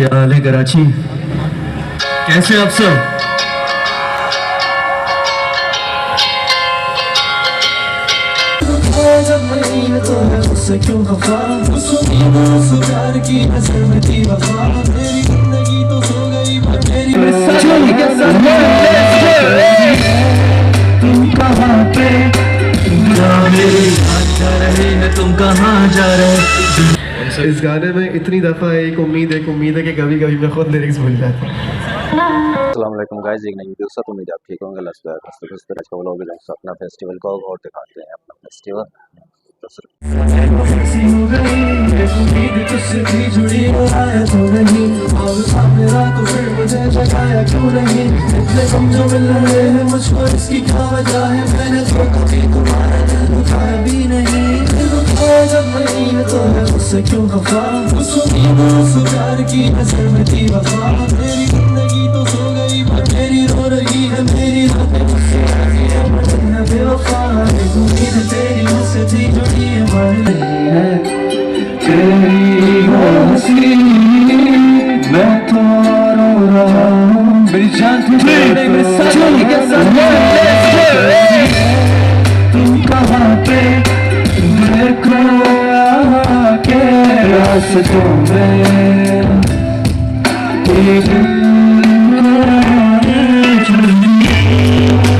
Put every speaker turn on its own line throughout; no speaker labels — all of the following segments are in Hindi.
क्या हाल है कराची, कैसे आप सब?
जब नहीं तो है उससे क्यों खफा, प्यार की नजर में थी वफा, मेरी जिंदगी तो सो गई मेरी
तुम कहाँ पे जा रहे हैं, तुम कहाँ जा रहे?
इस गाने में इतनी दफ़ा एक उम्मीद है कि कभी कभी मैं खुद लिरिक्स भूल जाता हूँ।
अस्सलाम वालेकुम गाइस, एक नई वीडियो से उम्मीद आप ठीक होंगे। का व्लॉग है, अपना फेस्टिवल का और दिखाते हैं अपना फेस्टिवल।
मुझको इसकी क्या वजह है, मैंने तो कभी तुम्हारा दिल दुखाया भी नहीं। जब नहीं तो है उससे क्यों खफा, उस प्यार की नजर में थी वफा, मेरी जिंदगी तो सो गई मेरी रो रही है, मेरी रातें मुझसे राजी है, मैं बेवफा, एक उम्मीद तेरी मुझसे थी जुड़ी है
तेरी हंसी मैं तो रो रहा हूँ, मेरी जान तुम कहाँ पे देखो के रास्तों में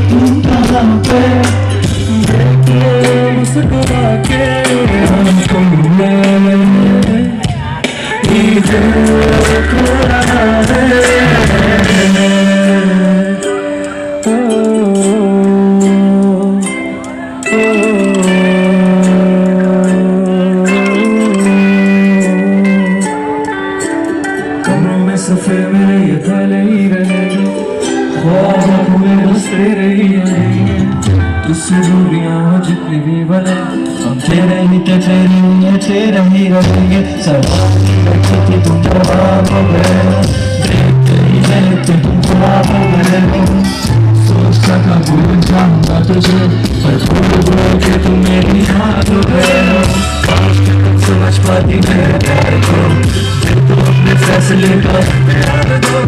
तुम कहाँ पे देखो मुस्कुरा के रास्तों में देखो रहा है। सफर मेरे ये थले ही रहेंगे, ख्वाब में हंसते रही रहेंगे, तुझसे दूरियां हो जितनी भी बने, हम तेरे ही तेरे ही रहेंगे। सवारी रखी थी तुम जवाब हो गए, देखते ही देखते तुम जवाब हो गए, सोच सका भूल जाऊंगा तुझे, पर भूल के तुम मेरी याद हो गए हो। समझ पाती मेरे प्यार को, तो अपने फैसले का प्यार दो,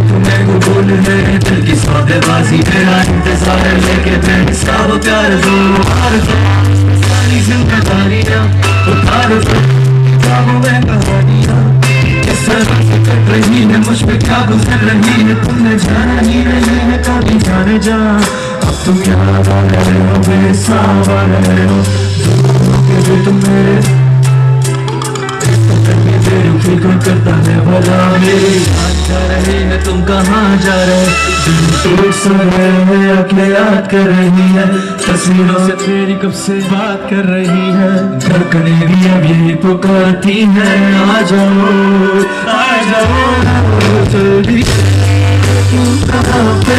तुम्हें को बोल मेरे दिल की सौदेबाजी, मेरा इंतजार लेके मेरे सब प्यार दो। सारी जिम्मेदारियां उतार दो, किताबों में कहानियां इस तरह से कट रही है, मुझ पे क्या गुजर रही है, तुमने जाना ही नहीं है कभी जाने जा। अब तुम याद आ रहे हो, बेसाब आ रहे हो, भी तुम मेरे फिक्र करता है भला, मेरी जा रहे हैं, तुम कहाँ जा रहे? दिल सो रहे हैं, अकेले याद कर रही है, तस्वीरों से तेरी कब से बात कर रही है, धड़कनें भी अब यही पुकारती है, आ जाओ जल्दी। तुम कहाँ पे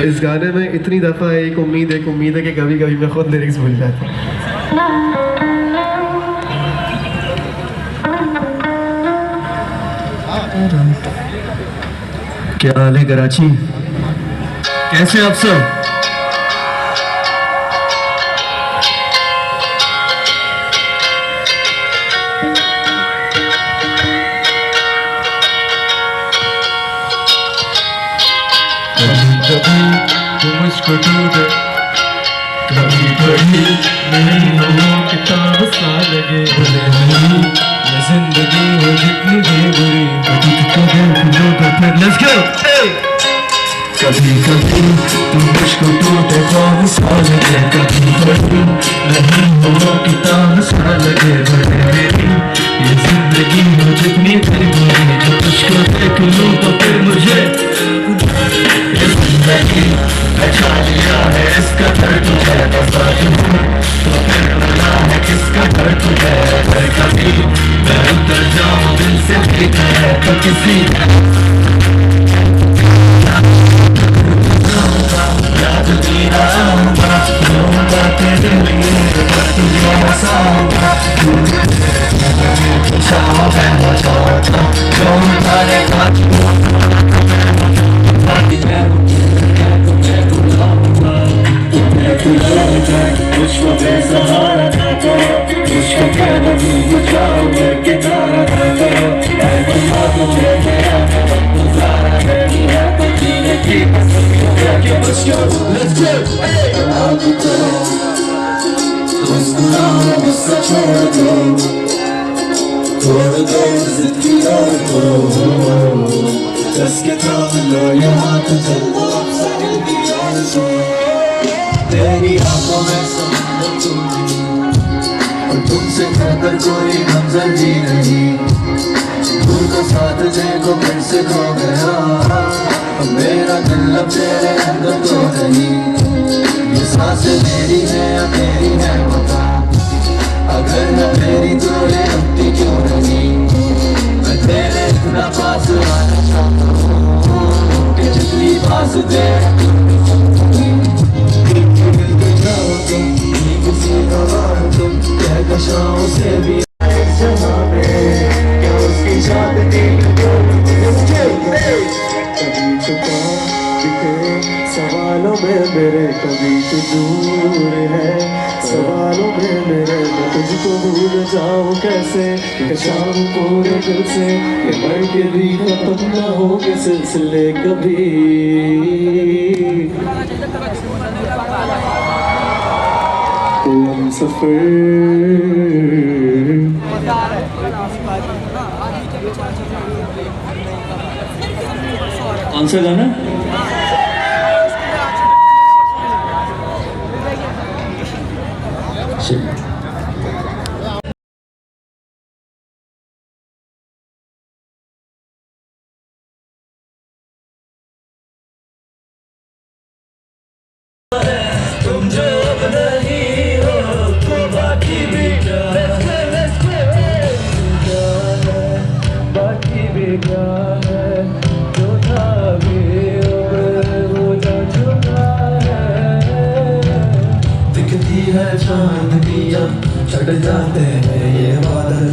इस गाने में इतनी दफ़ा एक उम्मीद है कि कभी कभी मैं खुद लिरिक्स भूल जाता हूँ।
क्या हाल है कराची, कैसे आप सब? कभी तुम मुझको ढूंढे, कभी पढ़ी नहीं हो किताब सा लगे, भले नहीं ये जिंदगी हो जितनी भी बुरी, कभी तो फिर लेट्स गो। कभी कभी तुम मुझको टूटे ख्वाब सा लगे, कभी पढ़ी नहीं हो किताब सा लगे, भले नहीं ये जिंदगी हो जितनी भी बुरी, जो तुझको देख लूं तो फिर मुझे अच्छा लिया है इसका दर तुझे बता दूं, तो फिर मिला है किसका दर तुझे, कभी मैं उतर जाऊं दिल से भी तो किसी
let's go, hey! अब तो मुस्कुराओ, गुस्सा छोड़ दो, तोड़ दो जिंदगियों को, कस के थाम लो ये हाथ, चल दो अब साहिल की ओर से। तेरी आंखों में समुंदर तुम भी, और तुमसे कहकर कोई मंजर भी नहीं, दूर को साथ देखो फिर से खो गया, अब मेरा दिल अब तेरे अंदर तो नहीं, ये सांसें मेरी है या तेरी है बता, अगर न तेरी तो ये अपनी क्यों नहीं, मैं तेरे इतना पास आना चाहता हूँ कि जितनी पास तेरे किसी तुम कहकशाओं से भी जहाँ पे क्या उसकी चांदनी कभी छुपा दिखे सवालों में मेरे, कभी तू दूर है सवालों में मेरे, मैं तुझको भूल जाऊं कैसे, चाहूं पूरे दिल से कि मर के भी खत्म न होंगे सिलसिले कभी। सफर
कौन सा गाना?
तुम जो अब नहीं हो तो बाकी भी क्या है, बाकी भी क्या है, जो था भी वो जा चुका है। दिखती है चांदनियाँ चढ़ जाते हैं ये बादल,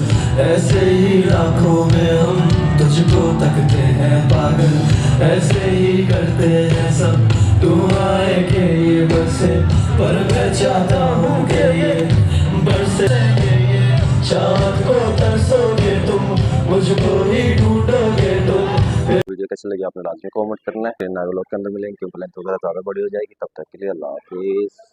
ऐसे ही आँखों में हम तुझको तकते हैं पागल, ऐसे ही करते हैं सब तू आए के ये बरसे, पर मैं चाहता हूँ कि ये बरसे ये चाँद को तरसोगे तुम, मुझको ही ढूंढोगे तुम।
वीडियो कैसे लगी आपने लाजमी कमेंट करना है, फिर नए व्लॉग के अंदर मिलेंगे क्योंकि लेंथ वगैरह ज़्यादा बड़ी हो जाएगी, तब तक के लिए अल्लाह हाफिज़।